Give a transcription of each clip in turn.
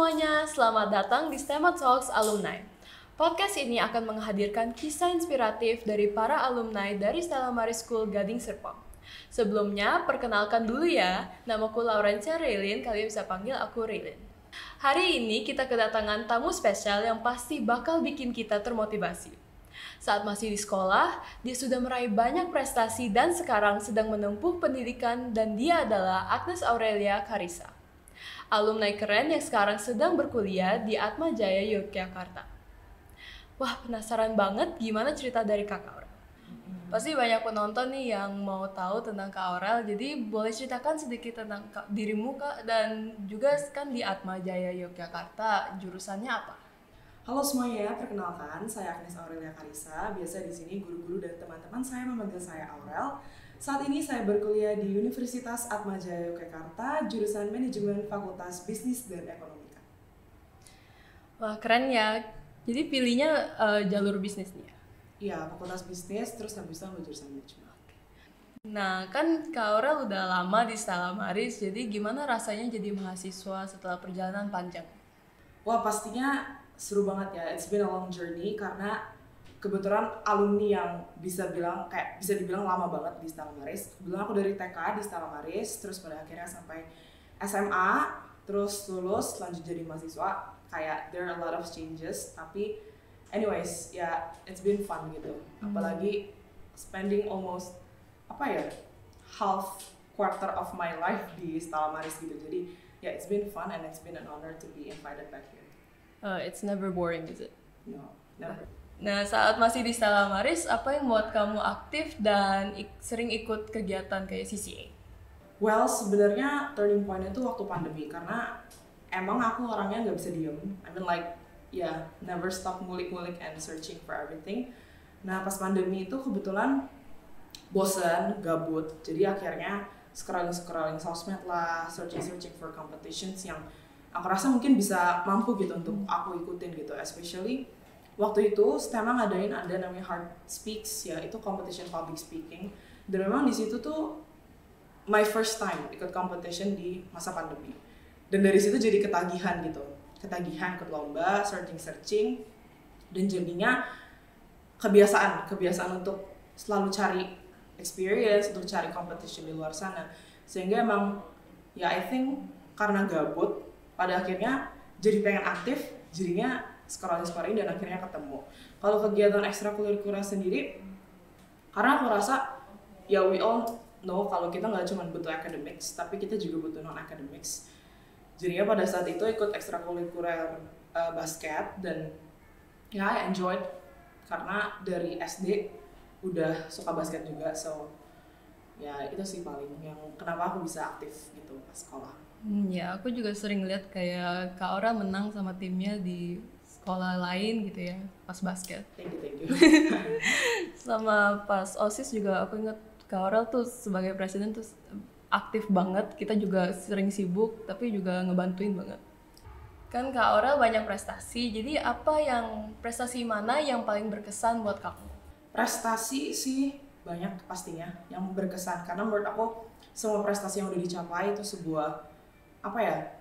semuanya, selamat datang di STEMA Talks Alumni. Podcast ini akan menghadirkan kisah inspiratif dari para alumni dari Stella Maris School Gading Serpong. Sebelumnya, perkenalkan dulu ya, namaku Laurencia Raylin, kalian bisa panggil aku Raylin. Hari ini kita kedatangan tamu spesial yang pasti bakal bikin kita termotivasi. Saat masih di sekolah, dia sudah meraih banyak prestasi dan sekarang sedang menempuh pendidikan dan dia adalah Agnes Aurelia Karissa. Alumni keren yang sekarang sedang berkuliah di Atma Jaya Yogyakarta. Wah, penasaran banget gimana cerita dari Kak Aurel. Pasti banyak penonton nih yang mau tahu tentang Kak Aurel, jadi boleh ceritakan sedikit tentang dirimu Kak, dan juga kan di Atma Jaya Yogyakarta, jurusannya apa? Halo semuanya, perkenalkan saya Agnes Aurelia Karissa. Biasa di sini guru-guru dan teman-teman saya memanggil saya Aurel. Saat ini saya berkuliah di Universitas Atma Jaya Yogyakarta, jurusan Manajemen Fakultas Bisnis dan Ekonomika. Wah, keren ya. Jadi pilihnya jalur bisnis nih ya? Iya, Fakultas Bisnis, terus habis itu ambil jurusan Manajemen. Nah, kan Kak Aurel udah lama di Stella Maris, jadi gimana rasanya jadi mahasiswa setelah perjalanan panjang? Wah, pastinya seru banget ya. It's been a long journey karena kebetulan alumni yang bisa dibilang lama banget di Stella Maris. Kebetulan aku dari TK di Stella Maris, terus pada akhirnya sampai SMA, terus lulus, lanjut jadi mahasiswa. Kayak there are a lot of changes, tapi anyways, ya it's been fun gitu. Apalagi spending almost half quarter of my life di Stella Maris gitu. Jadi ya it's been fun and it's been an honor to be invited back here. It's never boring, is it? No, never. Nah, saat masih di Stella Maris, apa yang membuat kamu aktif dan sering ikut kegiatan kayak CCA? Well, sebenarnya turning point itu waktu pandemi, karena emang aku orangnya nggak bisa diem. I mean never stop ngulik-ngulik and searching for everything. Nah, pas pandemi itu kebetulan bosen, gabut, jadi akhirnya scrolling sosmed lah, searching for competitions yang aku rasa mungkin bisa mampu gitu untuk aku ikutin gitu, especially waktu itu STEMA ngadain ada namanya Heart Speaks ya, itu competition public speaking, dan memang di situ tuh my first time ikut competition di masa pandemi, dan dari situ jadi ketagihan ikut lomba, searching, dan jadinya kebiasaan untuk selalu cari experience, untuk cari competition di luar sana, sehingga emang ya I think karena gabut pada akhirnya jadi pengen aktif, jadinya scrolling dan akhirnya ketemu. Kalau kegiatan ekstrakurikuler sendiri, karena aku rasa ya we all know kalau kita nggak cuma butuh academics, tapi kita juga butuh non academics. Jadinya pada saat itu ikut ekstrakurikuler basket, dan ya I enjoyed karena dari SD udah suka basket juga, so ya itu sih paling yang kenapa aku bisa aktif gitu pas sekolah. Ya, aku juga sering lihat kayak Kak Aura menang sama timnya di sekolah lain gitu ya, pas basket. Thank you. Sama pas OSIS juga aku inget Kak Aura tuh sebagai presiden tuh aktif banget, kita juga sering sibuk tapi juga ngebantuin banget. Kan Kak Aura banyak prestasi, jadi prestasi mana yang paling berkesan buat kamu? Prestasi sih banyak pastinya yang berkesan, karena menurut aku semua prestasi yang udah dicapai itu sebuah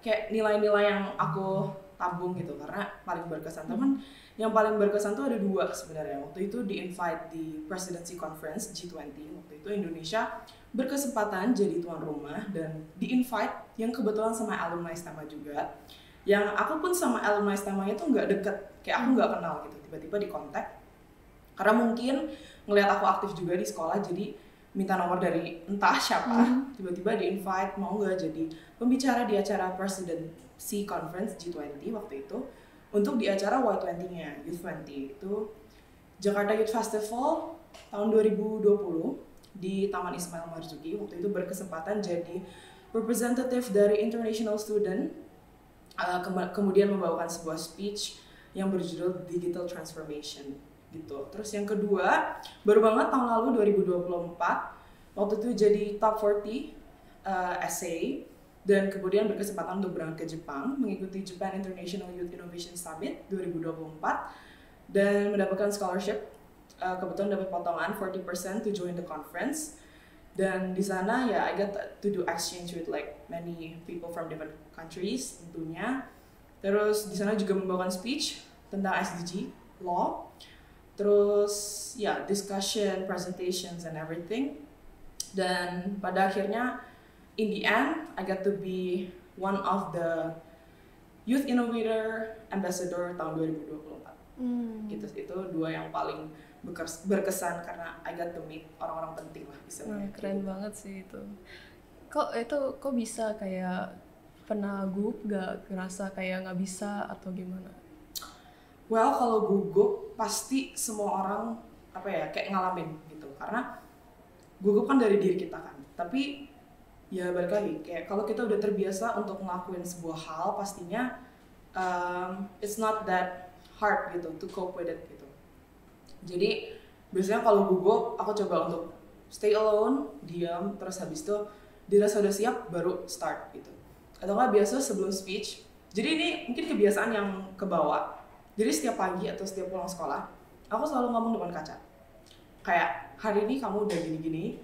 kayak nilai-nilai yang aku tabung gitu, karena paling berkesan. Teman yang paling berkesan tuh ada dua sebenarnya. Waktu itu di-invite di Presidency Conference G20, waktu itu Indonesia berkesempatan jadi tuan rumah, dan di-invite yang kebetulan sama alumni STEMA juga, yang aku pun sama alumni STEMA itu nggak deket, kayak aku nggak kenal gitu, tiba-tiba di kontak karena mungkin ngelihat aku aktif juga di sekolah, jadi minta nomor dari entah siapa, tiba-tiba di-invite mau nggak jadi pembicara di acara Presidency Conference G20 waktu itu, untuk di acara Y20-nya, Youth 20, itu Jakarta Youth Festival tahun 2020 di Taman Ismail Marzuki. Waktu itu berkesempatan jadi representative dari international student, kemudian membawakan sebuah speech yang berjudul Digital Transformation gitu. Terus yang kedua, baru banget tahun lalu 2024, waktu itu jadi top 40 essay, dan kemudian berkesempatan untuk berangkat ke Jepang mengikuti Japan International Youth Innovation Summit 2024 dan mendapatkan scholarship, kebetulan dapat potongan 40% to join the conference. Dan di sana ya I got to do exchange with like many people from different countries tentunya. Terus di sana juga membawakan speech tentang SDG, law. Terus ya discussion, presentations and everything. Dan pada akhirnya in the end I got to be one of the Youth Innovator Ambassador tahun 2024. Itu dua yang paling berkesan karena I got to meet orang-orang penting lah istilahnya. Keren banget sih itu. Kok bisa kayak pernah gugup gak ngerasa kayak nggak bisa atau gimana? Well, kalau gugup pasti semua orang kayak ngalamin gitu, karena gugup kan dari diri kita kan. Tapi ya balik lagi, kayak kalau kita udah terbiasa untuk ngelakuin sebuah hal, pastinya it's not that hard gitu to cope with it gitu. Jadi biasanya kalau gugup aku coba untuk stay alone, diam, terus habis itu dirasa udah siap baru start gitu. Atau nggak biasa sebelum speech. Jadi ini mungkin kebiasaan yang kebawa. Jadi setiap pagi atau setiap pulang sekolah, aku selalu ngomong depan kaca. Kayak hari ini kamu udah gini-gini,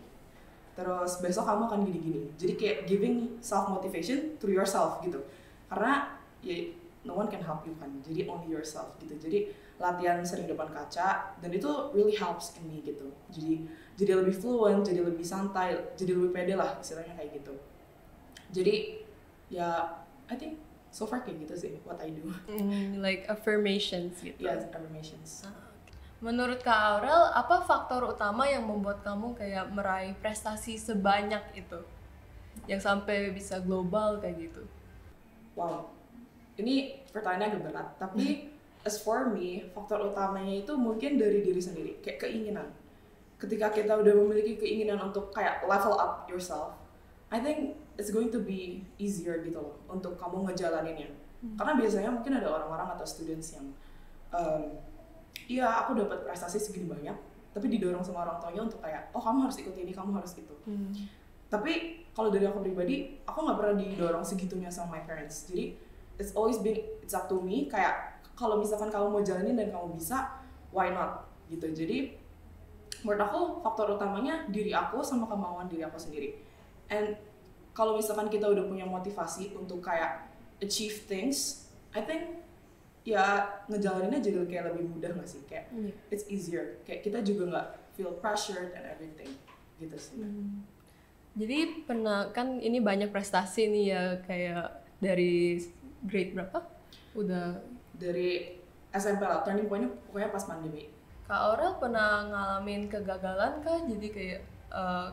terus besok kamu akan gini-gini. Jadi kayak giving self motivation through yourself gitu. Karena ya no one can help you kan. Jadi only yourself gitu. Jadi latihan sering depan kaca dan itu really helps in me gitu. Jadi lebih fluent, jadi lebih santai, jadi lebih pede lah istilahnya kayak gitu. Jadi ya I think so far kayak gitu sih what I do. Like affirmations gitu. Yes, affirmations. Menurut Kak Aurel, apa faktor utama yang membuat kamu kayak meraih prestasi sebanyak itu? Yang sampai bisa global kayak gitu? Wow, ini pertanyaan agak berat, tapi as for me, faktor utamanya itu mungkin dari diri sendiri, kayak keinginan. Ketika kita udah memiliki keinginan untuk kayak level up yourself, I think it's going to be easier gitu loh untuk kamu ngejalaninnya. Karena biasanya mungkin ada orang-orang atau students yang iya aku dapat prestasi segini banyak, tapi didorong sama orang tuanya untuk kayak oh kamu harus ikut ini, kamu harus itu. Tapi kalau dari aku pribadi, aku nggak pernah didorong segitunya sama my parents. Jadi it's up to me. Kayak kalau misalkan kamu mau jalanin dan kamu bisa, why not gitu. Jadi menurut aku faktor utamanya diri aku sama kemauan diri aku sendiri. And kalau misalkan kita udah punya motivasi untuk kayak achieve things, I think ya ngejalaninnya jadi kayak lebih mudah nggak sih? Kayak it's easier. Kayak kita juga nggak feel pressured and everything gitu sih. Jadi pernah kan ini banyak prestasi nih ya, kayak dari grade berapa? Udah dari SMP lah, turning point-nya pokoknya pas pandemi. Kak Aurel pernah ngalamin kegagalan kah? Jadi kayak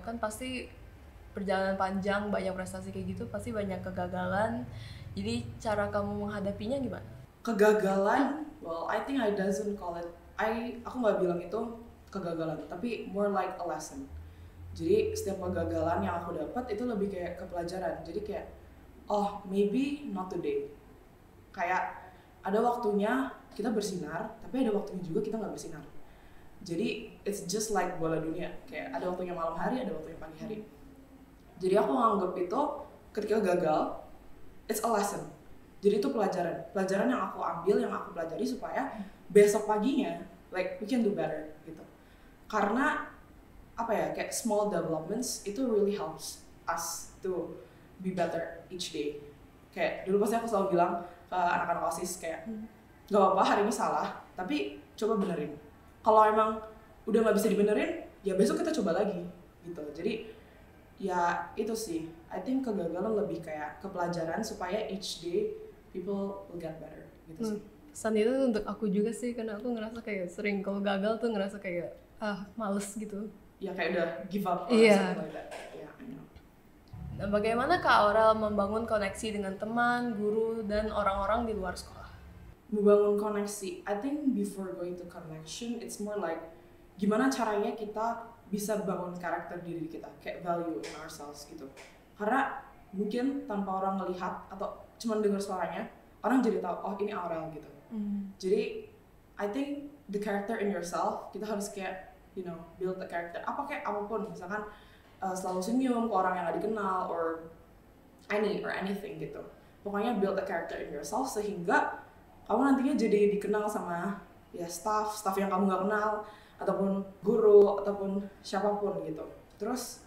kan pasti perjalanan panjang, banyak prestasi kayak gitu, pasti banyak kegagalan. Jadi cara kamu menghadapinya gimana? Kegagalan, well I think I doesn't call it, aku nggak bilang itu kegagalan, tapi more like a lesson. Jadi setiap kegagalan yang aku dapat itu lebih kayak ke pelajaran. Jadi kayak oh maybe not today. Kayak ada waktunya kita bersinar, tapi ada waktunya juga kita nggak bersinar. Jadi it's just like bola dunia. Kayak ada waktunya malam hari, ada waktunya pagi hari. Jadi aku nganggep itu ketika gagal, it's a lesson. Jadi itu pelajaran yang aku ambil, yang aku pelajari supaya besok paginya, like we can do better gitu. Karena kayak small developments itu really helps us to be better each day. Kayak dulu pasti aku selalu bilang ke anak-anak OSIS kayak gak apa-apa hari ini salah, tapi coba benerin. Kalau emang udah nggak bisa dibenerin, ya besok kita coba lagi gitu. Jadi ya itu sih, I think kegagalan lebih kayak ke pelajaran supaya each day people will get better gitu sih. Pesan itu untuk aku juga sih, karena aku ngerasa kayak sering kalau gagal tuh ngerasa kayak males gitu. Ya kayak udah give up or something like that. Yeah, I know. Nah, bagaimana Kak Aurel membangun koneksi dengan teman, guru, dan orang-orang di luar sekolah? Membangun koneksi, I think before going to connection, it's more like gimana caranya kita bisa bangun karakter diri kita, kayak value in ourselves gitu. Karena mungkin tanpa orang ngelihat atau cuma dengar suaranya, orang jadi tahu oh ini Aurel gitu. Jadi I think the character in yourself, kita harus kayak build the character. Apapun, misalkan selalu senyum ke orang yang gak dikenal or anything gitu. Pokoknya build a character in yourself sehingga kamu nantinya jadi dikenal sama ya staff yang kamu gak kenal, ataupun guru, ataupun siapapun gitu. Terus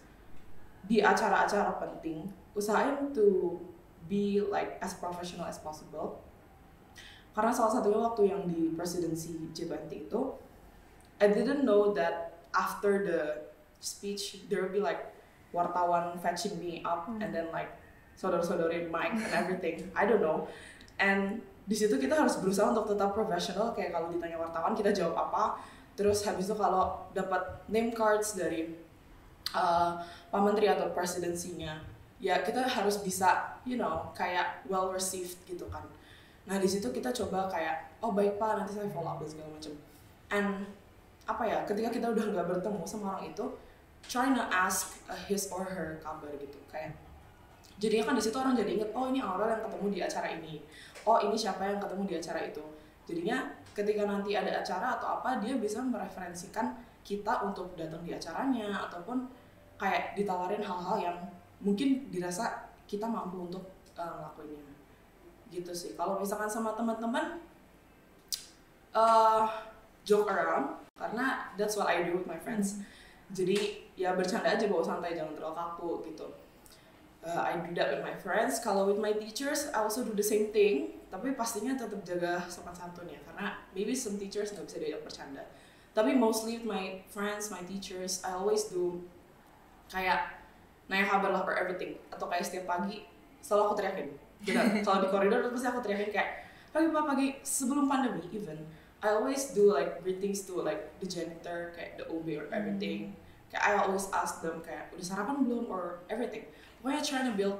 di acara-acara penting, usahain to be like as professional as possible. karena salah satunya waktu yang di presidency G20 itu, I didn't know that after the speech there will be like wartawan fetching me up and then like sodor-sodorin mic and everything. I don't know. And di situ kita harus berusaha untuk tetap profesional, kayak kalau ditanya wartawan kita jawab apa. Terus habis itu kalau dapat name cards dari Pak Menteri atau presidensinya, ya kita harus bisa, kayak well received gitu kan. Nah di situ kita coba kayak, oh baik Pak, nanti saya follow up dan segala macam. And ketika kita udah nggak bertemu sama orang itu, trying to ask his or her kabar gitu, kayak jadinya kan di situ orang jadi inget, oh ini Aurel yang ketemu di acara ini, oh ini siapa yang ketemu di acara itu. Jadinya ketika nanti ada acara atau apa, dia bisa mereferensikan kita untuk datang di acaranya, ataupun kayak ditawarin hal-hal yang mungkin dirasa kita mampu untuk ngelakuinnya gitu sih. Kalau misalkan sama teman-teman, joke around, karena that's what I do with my friends. Jadi ya bercanda aja, bawa santai, jangan terlalu kaku gitu. I do that with my friends. Kalau with my teachers, I also do the same thing. Tapi pastinya tetap jaga sopan santun ya, karena maybe some teachers nggak bisa diajak bercanda. Tapi mostly with my friends, my teachers, I always do kayak nanya kabar lah for everything. Atau kayak setiap pagi selalu aku teriakin. Kalau di koridor pasti aku teriakin kayak pagi, sebelum pandemi even. I always do like greetings to like the janitor, kayak the OB or everything. Kayak I always ask them kayak udah sarapan belum or everything. Pokoknya trying to build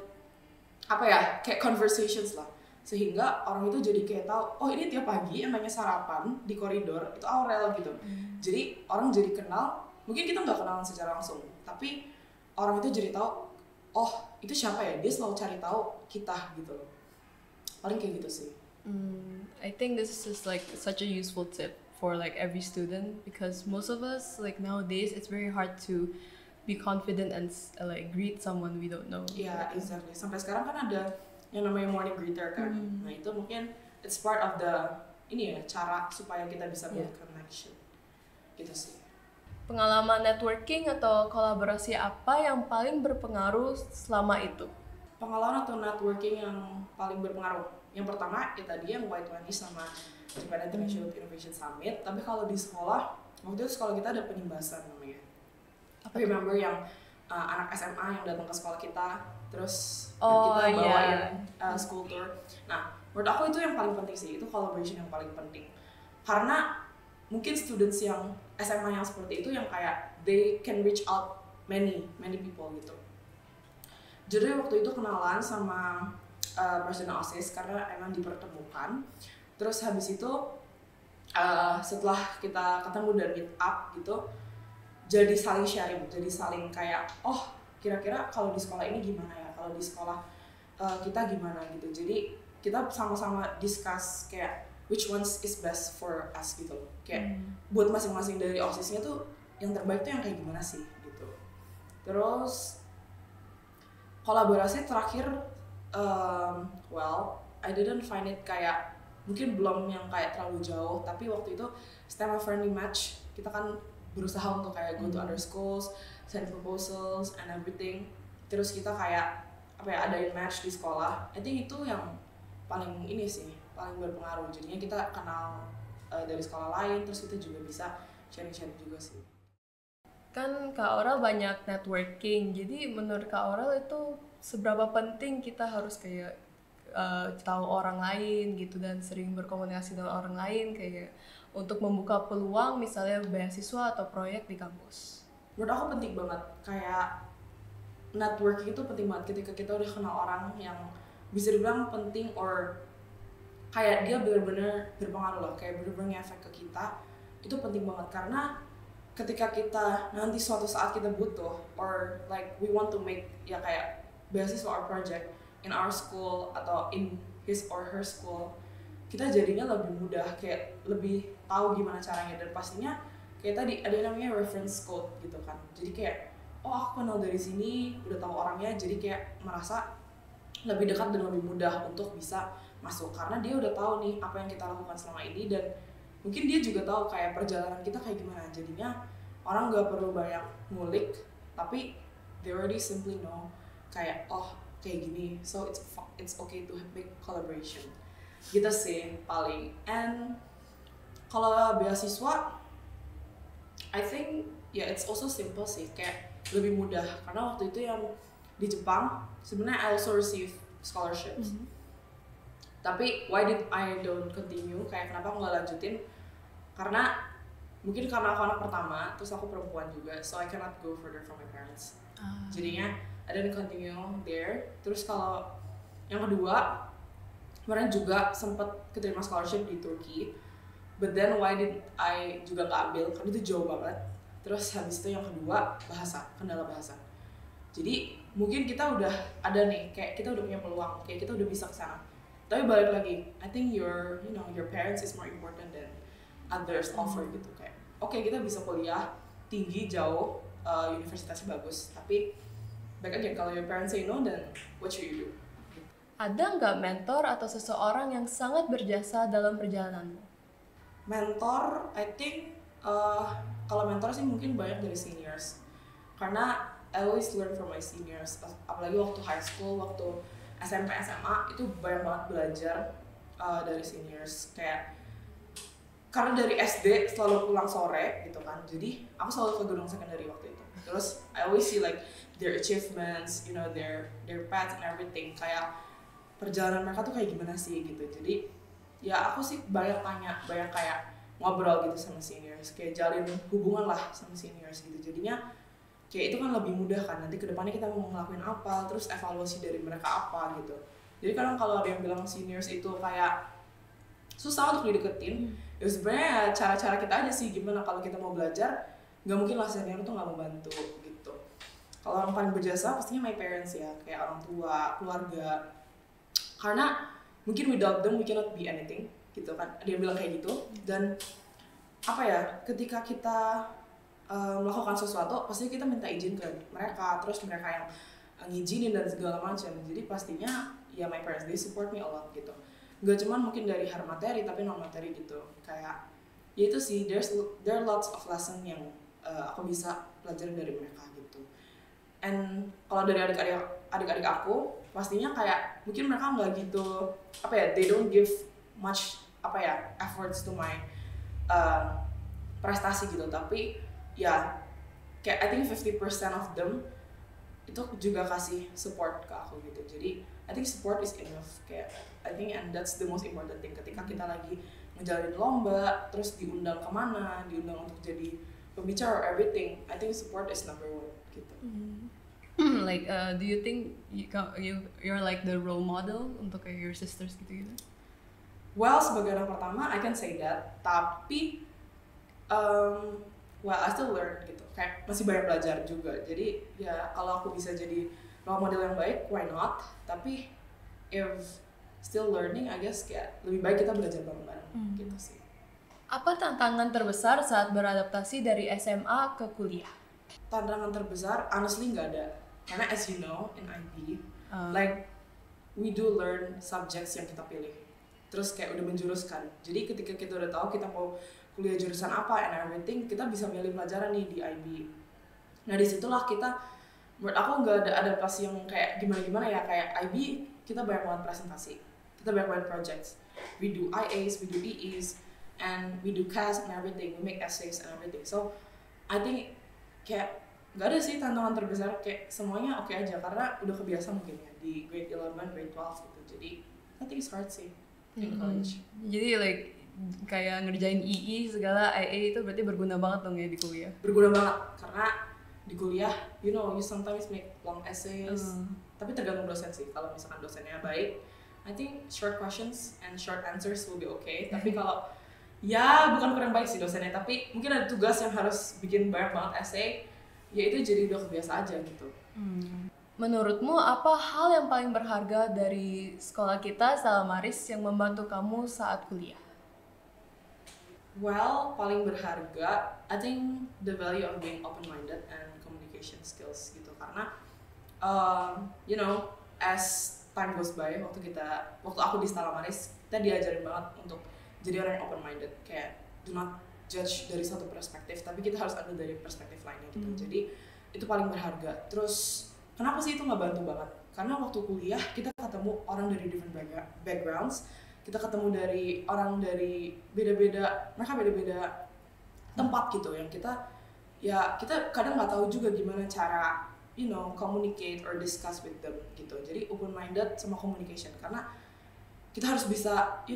kayak conversations lah, sehingga orang itu jadi kayak tahu, oh ini tiap pagi yang nanya sarapan di koridor itu Aurel gitu. Jadi orang jadi kenal, mungkin kita nggak kenalan secara langsung, tapi orang itu jadi tahu, oh itu siapa ya, dia selalu cari tahu kita gitu loh. Paling kayak gitu sih. I think this is like such a useful tip for like every student, because most of us like nowadays it's very hard to be confident and like greet someone we don't know. Yeah, exactly. Sampai sekarang kan ada yang namanya morning greeter kan. Nah itu mungkin it's part of the cara supaya kita bisa build connection. Gitu sih. Pengalaman networking atau kolaborasi apa yang paling berpengaruh selama itu? Pengalaman atau networking yang paling berpengaruh. Yang pertama ya tadi yang Y20 sama Japan International Innovation Summit. Tapi kalau di sekolah, waktu itu sekolah kita ada penimbasan namanya. I remember yang anak SMA yang datang ke sekolah kita, terus kita bawain school tour. Nah, menurut aku itu yang paling penting sih, itu collaboration yang paling penting. Karena mungkin students yang SMA yang seperti itu yang kayak they can reach out many people gitu. Jadi waktu itu kenalan sama presiden OSIS karena emang dipertemukan. Terus habis itu setelah kita ketemu dan meet up gitu, jadi saling sharing, jadi saling kayak, oh kira-kira kalau di sekolah ini gimana ya, kalau di sekolah kita gimana gitu. Jadi kita sama-sama discuss kayak which ones is best for us gitu. Kayak buat masing-masing dari OSIS-nya tuh yang terbaik tuh yang kayak gimana sih gitu. Terus kolaborasi terakhir, I didn't find it kayak, mungkin belum yang kayak terlalu jauh, tapi waktu itu STEM friendly match, kita kan berusaha untuk kayak go to other schools, send proposals and everything. Terus kita kayak adain match di sekolah. I think itu yang paling paling berpengaruh. Jadinya kita kenal dari sekolah lain, terus kita juga bisa sharing juga sih. Kan Kak Aurel banyak networking, jadi menurut Kak Aurel itu seberapa penting kita harus kayak tahu orang lain gitu dan sering berkomunikasi dengan orang lain kayak untuk membuka peluang misalnya beasiswa atau proyek di kampus. Menurut aku penting banget, kayak networking itu penting banget ketika kita udah kenal orang yang bisa dibilang penting or kayak dia benar-benar berpengaruh lah, kayak benar-benar ngefek ke kita. Itu penting banget karena ketika kita nanti suatu saat kita butuh or like we want to make kayak beasiswa or project in our school atau in his or her school, kita jadinya lebih mudah, kayak lebih tahu gimana caranya. Dan pastinya kayak tadi ada yang namanya reference code gitu kan, jadi kayak oh aku kenal dari sini, udah tahu orangnya, jadi kayak merasa lebih dekat dan lebih mudah untuk bisa masuk karena dia udah tahu nih apa yang kita lakukan selama ini, dan mungkin dia juga tahu kayak perjalanan kita kayak gimana. Jadinya orang nggak perlu banyak ngulik, tapi they already simply know kayak oh kayak gini, so it's okay to make collaboration. Gitu sih paling. And kalau beasiswa I think it's also simple sih, kayak lebih mudah karena waktu itu yang di Jepang sebenarnya I also receive scholarships. Tapi why did I don't continue, kayak kenapa aku nggak lanjutin, karena mungkin karena aku anak pertama, terus aku perempuan juga, so I cannot go further from my parents. Jadinya I didn't continue there. Terus kalau yang kedua, kemarin juga sempet keterima scholarship di Turki, but then why did I juga nggak ambil, karena itu jauh banget. Terus habis itu yang kedua, bahasa, kendala bahasa. Jadi mungkin kita udah ada nih, kayak kita udah punya peluang, kayak kita udah bisa kesana. Tapi balik lagi, I think your parents is more important than others offer gitu. Kayak oke, kita bisa kuliah tinggi jauh, universitasnya bagus, tapi back again, kalau your parents say no, then what should you do? Ada nggak mentor atau seseorang yang sangat berjasa dalam perjalananmu? Mentor, I think kalau mentor sih mungkin banyak dari seniors, karena I always learn from my seniors, apalagi waktu high school, waktu SMP, SMA itu banyak banget belajar dari seniors. Kayak karena dari SD selalu pulang sore gitu kan, jadi aku selalu ke gedung secondary waktu itu. Terus I always see like their achievements, their paths and everything, kayak perjalanan mereka tuh kayak gimana sih gitu. Jadi ya aku sih banyak tanya, banyak kayak ngobrol gitu sama seniors, kayak jalin hubungan lah sama seniors gitu. Jadinya kayak itu kan lebih mudah kan, nanti kedepannya kita mau ngelakuin apa, terus evaluasi dari mereka apa gitu. Jadi kadang kalau ada yang bilang seniors itu kayak susah untuk dideketin, ya sebenarnya cara-cara kita aja sih gimana kalau kita mau belajar. Nggak mungkin lah senior tuh nggak mau bantu gitu. Kalau orang paling berjasa pastinya my parents ya, kayak orang tua, keluarga, karena mungkin without them we cannot be anything gitu kan, dia bilang kayak gitu. Dan apa ya, ketika kita melakukan sesuatu pasti kita minta izin ke mereka, terus mereka yang ngizinin dan segala macam. Jadi pastinya ya my parents, they support me a lot gitu, nggak cuman mungkin dari hal materi tapi non materi gitu. Kayak ya itu sih, there are lots of lesson yang aku bisa pelajarin dari mereka gitu. And kalau dari adik-adik aku pastinya kayak mungkin mereka nggak gitu apa ya, they don't give much apa ya efforts to my prestasi gitu, tapi ya kayak I think 50% of them itu juga kasih support ke aku gitu. Jadi I think support is enough, kayak I think, and that's the most important thing ketika kita lagi ngejalanin lomba, terus diundang kemana, diundang untuk jadi pembicara or everything, I think support is number one gitu. Like do you think you're like the role model untuk kayak your sisters gitu? Well, sebagai anak pertama I can say that, tapi well I still learn gitu, kayak masih banyak belajar juga. Jadi ya kalau aku bisa jadi role model yang baik, why not? Tapi if still learning, I guess kayak lebih baik kita belajar bareng-bareng gitu sih. Apa tantangan terbesar saat beradaptasi dari SMA ke kuliah? Tantangan terbesar honestly nggak ada, karena as you know in IB like we do learn subjects yang kita pilih, terus kayak udah menjuruskan. Jadi ketika kita udah tahu kita mau kuliah jurusan apa and everything, kita bisa milih pelajaran nih di IB. Nah disitulah kita, menurut aku nggak ada adaptasi yang kayak gimana-gimana ya. Kayak IB kita banyak banget presentasi, kita banyak banget projects, we do IAs, we do EEs, and we do CAS and everything, we make essays and everything. So I think kayak nggak ada sih tantangan terbesar, kayak semuanya oke aja karena udah kebiasa mungkin ya di grade 11, grade 12 gitu. Jadi I think it's hard sih in college. Jadi like kayak ngerjain II segala IA itu berarti berguna banget dong ya di kuliah? Berguna banget, karena di kuliah you sometimes make long essays, tapi tergantung dosen sih. Kalau misalkan dosennya baik, I think short questions and short answers will be okay. Tapi kalau ya bukan kurang baik sih dosennya, tapi mungkin ada tugas yang harus bikin banyak banget essay, ya itu jadi udah kebiasa aja gitu. Menurutmu apa hal yang paling berharga dari sekolah kita Stella Maris yang membantu kamu saat kuliah? Well, paling berharga, I think the value of being open-minded and communication skills gitu. Karena, as time goes by, waktu aku di Stella Maris, kita diajarin banget untuk jadi orang yang open-minded. Kayak, do not judge dari satu perspektif, tapi kita harus ambil dari perspektif lainnya gitu. Jadi, itu paling berharga. Terus, kenapa sih itu nggak bantu banget? Karena waktu kuliah, kita ketemu orang dari different backgrounds, kita ketemu dari orang dari mereka beda-beda tempat gitu, yang kita kadang nggak tahu juga gimana cara communicate or discuss with them gitu. Jadi open minded sama communication, karena kita harus bisa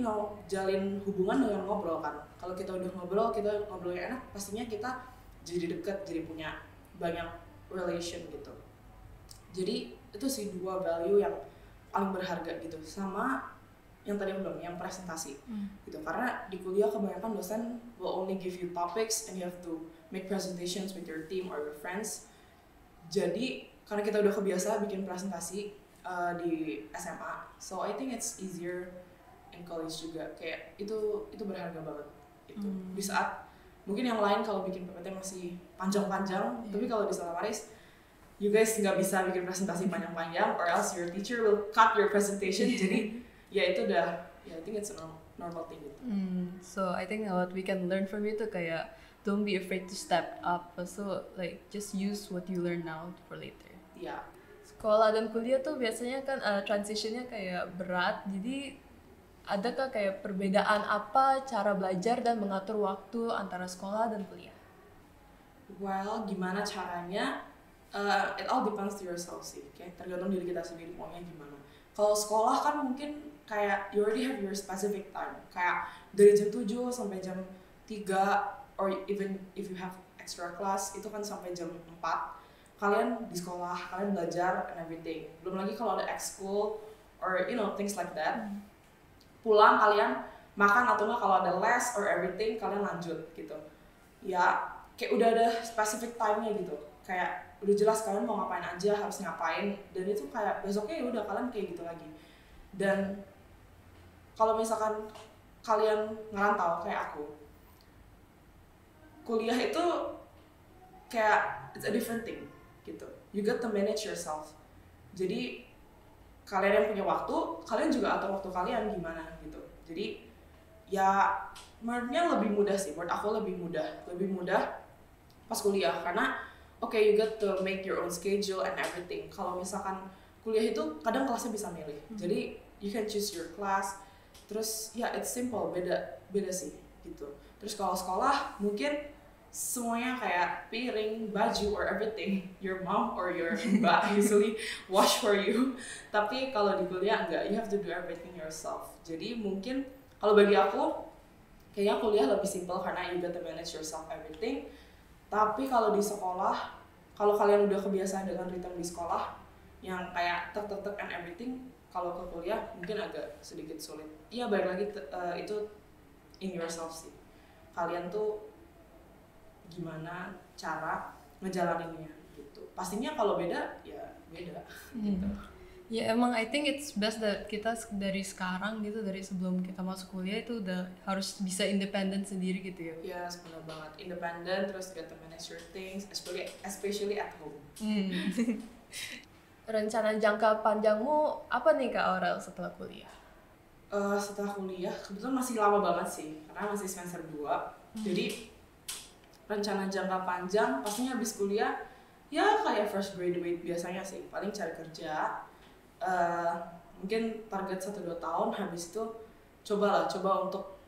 jalin hubungan dengan ngobrol kan. Kalau kita udah ngobrolnya enak, pastinya kita jadi deket, jadi punya banyak relation gitu. Jadi itu sih 2 value yang paling berharga gitu, sama yang tadi aku bilang, yang presentasi gitu. Karena di kuliah kebanyakan dosen will only give you topics and you have to make presentations with your team or your friends. Jadi karena kita udah kebiasa bikin presentasi di SMA, so I think it's easier in college juga. Kayak itu berharga banget itu. Di saat mungkin yang lain kalau bikin PPT masih panjang-panjang, tapi kalau di Stella Maris you guys nggak bisa bikin presentasi panjang-panjang, or else your teacher will cut your presentation. Jadi ya itu udah, I think it's a normal thing gitu. So I think what we can learn from itu kayak don't be afraid to step up. So like just use what you learn now for later. Iya. Sekolah dan kuliah tuh biasanya kan transitionnya kayak berat. Jadi adakah kayak perbedaan apa cara belajar dan mengatur waktu antara sekolah dan kuliah? Well, gimana caranya? It all depends to yourself sih. Kayak tergantung diri kita sendiri maunya gimana. Kalau sekolah kan mungkin kayak you already have your specific time. Kayak dari jam 7 sampai jam 3, or even if you have extra class itu kan sampai jam 4. Kalian di sekolah, kalian belajar and everything. Belum lagi kalau ada ex-school or things like that. Pulang kalian makan, atau nggak kalau ada les or everything kalian lanjut gitu. Ya kayak udah ada specific time-nya gitu. Kayak udah jelas kalian mau ngapain aja, harus ngapain, dan itu kayak besoknya ya udah kalian kayak gitu lagi. Dan kalau misalkan kalian ngerantau kayak aku, kuliah itu kayak it's a different thing gitu. You got to manage yourself. Jadi kalian yang punya waktu, kalian juga atur waktu kalian gimana gitu. Jadi ya menurutnya lebih mudah sih, menurut aku lebih mudah pas kuliah, karena you got to make your own schedule and everything. Kalau misalkan kuliah itu kadang kelasnya bisa milih, jadi you can choose your class. Terus ya it's simple, beda sih gitu. Terus kalau sekolah mungkin semuanya kayak piring, baju or everything your mom or your mbak usually wash for you. Tapi kalau di kuliah enggak, you have to do everything yourself. Jadi mungkin kalau bagi aku kayaknya kuliah lebih simple karena you got to manage yourself everything. Tapi kalau di sekolah, kalau kalian udah kebiasaan dengan ritme di sekolah yang kayak tek and everything, kalau ke kuliah mungkin agak sedikit sulit. Iya, balik lagi itu in yourself sih. Kalian tuh gimana cara ngejalaninnya gitu. Pastinya kalau beda ya beda gitu. Ya emang I think it's best that kita dari sekarang gitu, dari sebelum kita masuk kuliah itu udah harus bisa independen sendiri gitu ya. Ya, benar banget. Independen, terus get to manage your things, especially at home. Rencana jangka panjangmu apa nih Kak Aurel setelah kuliah? Setelah kuliah, kebetulan masih lama banget sih, karena masih semester 2. Jadi rencana jangka panjang pastinya habis kuliah ya kayak fresh graduate biasanya sih, paling cari kerja. Mungkin target 1-2 tahun, habis itu coba untuk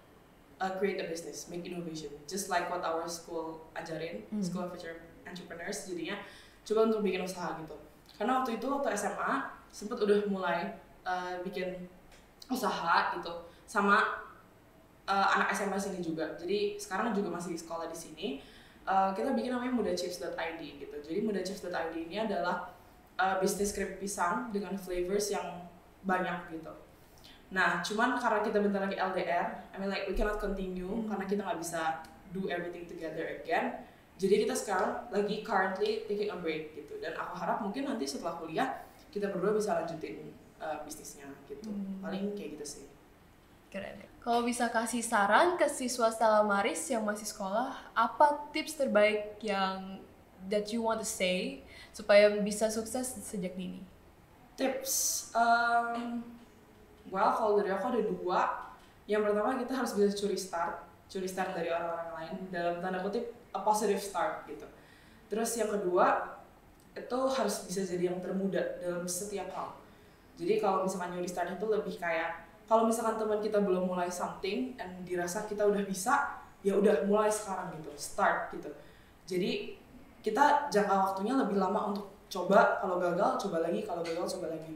create a business, make innovation, just like what our school ajarin, School of Future Entrepreneurs. Jadinya coba untuk bikin usaha gitu. Karena waktu SMA sempet udah mulai bikin usaha gitu sama anak SMA sini juga. Jadi sekarang juga masih sekolah di sini. Kita bikin namanya mudachips.id gitu. Jadi mudachips.id ini adalah bisnis keripik pisang dengan flavors yang banyak gitu. Nah, cuman karena kita bentar lagi LDR, I mean like we cannot continue karena kita nggak bisa do everything together again. Jadi kita sekarang lagi currently taking a break gitu. Dan aku harap mungkin nanti setelah kuliah kita berdua bisa lanjutin bisnisnya gitu. Paling kayak gitu sih. Keren ya. Kalau bisa kasih saran ke siswa Stella Maris yang masih sekolah, apa tips terbaik yang that you want to say supaya bisa sukses sejak dini? Tips, well kalau dari aku ada 2. Yang pertama, kita harus bisa curi start dari orang-orang lain, dalam tanda kutip a positive start gitu. Terus yang kedua, itu harus bisa jadi yang termuda dalam setiap hal. Jadi kalau misalkan nyuri start itu lebih kayak, kalau misalkan teman kita belum mulai something and dirasa kita udah bisa, ya udah mulai sekarang gitu, start gitu. Jadi kita jangka waktunya lebih lama untuk coba, kalau gagal coba lagi, kalau gagal coba lagi.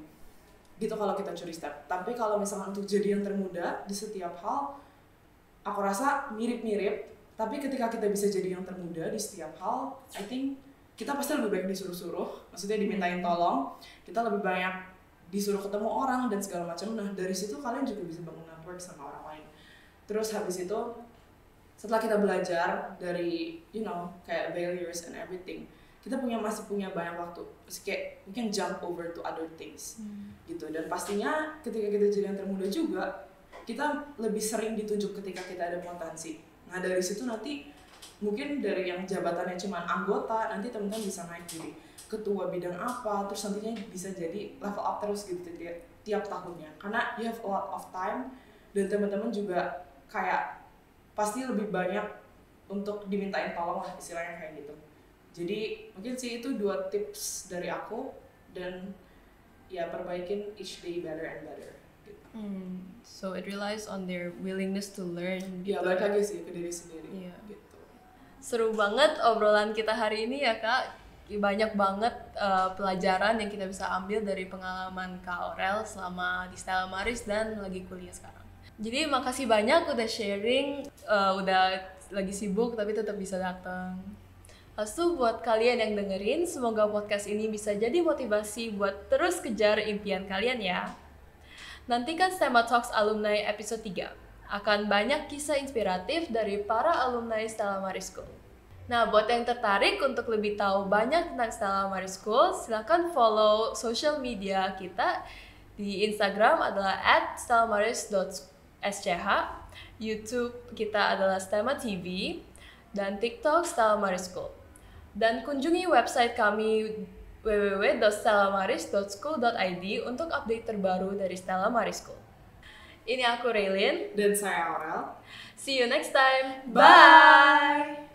Gitu kalau kita curi step. Tapi kalau misalkan untuk jadi yang termuda di setiap hal, aku rasa mirip-mirip. Tapi ketika kita bisa jadi yang termuda di setiap hal, I think kita pasti lebih baik disuruh-suruh, maksudnya dimintain tolong, kita lebih banyak disuruh ketemu orang dan segala macam. Nah dari situ kalian juga bisa bangun network sama orang lain. Terus habis itu setelah kita belajar dari kayak failures and everything, kita masih punya banyak waktu. Masih kayak we can jump over to other things gitu. Dan pastinya ketika kita jadi yang termuda juga, kita lebih sering ditunjuk ketika kita ada potensi. Nah dari situ nanti mungkin dari yang jabatannya cuma anggota, nanti teman-teman bisa naik jadi ketua bidang apa, terus nantinya bisa jadi level up terus gitu tiap tahunnya. Karena you have a lot of time dan teman-teman juga kayak pasti lebih banyak untuk dimintain tolong lah, istilahnya kayak gitu. Jadi mungkin sih itu 2 tips dari aku, dan ya perbaikin each day better and better gitu. So it relies on their willingness to learn. Ya balik lagi sih ke diri sendiri gitu. Seru banget obrolan kita hari ini ya Kak. Banyak banget pelajaran yang kita bisa ambil dari pengalaman Kak Aurel selama di Stella Maris dan lagi kuliah sekarang. Jadi makasih banyak udah sharing, udah lagi sibuk tapi tetap bisa datang. Lalu buat kalian yang dengerin, semoga podcast ini bisa jadi motivasi buat terus kejar impian kalian ya. Nantikan Stemma Talks Alumni episode 3. Akan banyak kisah inspiratif dari para alumni Stella Maris School. Nah, buat yang tertarik untuk lebih tahu banyak tentang Stella Maris School, silakan follow social media kita. Di Instagram adalah @stellamaris.sch, YouTube kita adalah Stemma TV, dan TikTok Stella Maris School. Dan kunjungi website kami www.stellamaris.school.id untuk update terbaru dari Stella Maris School. Ini aku Raylin. Dan saya Aurel. See you next time. Bye!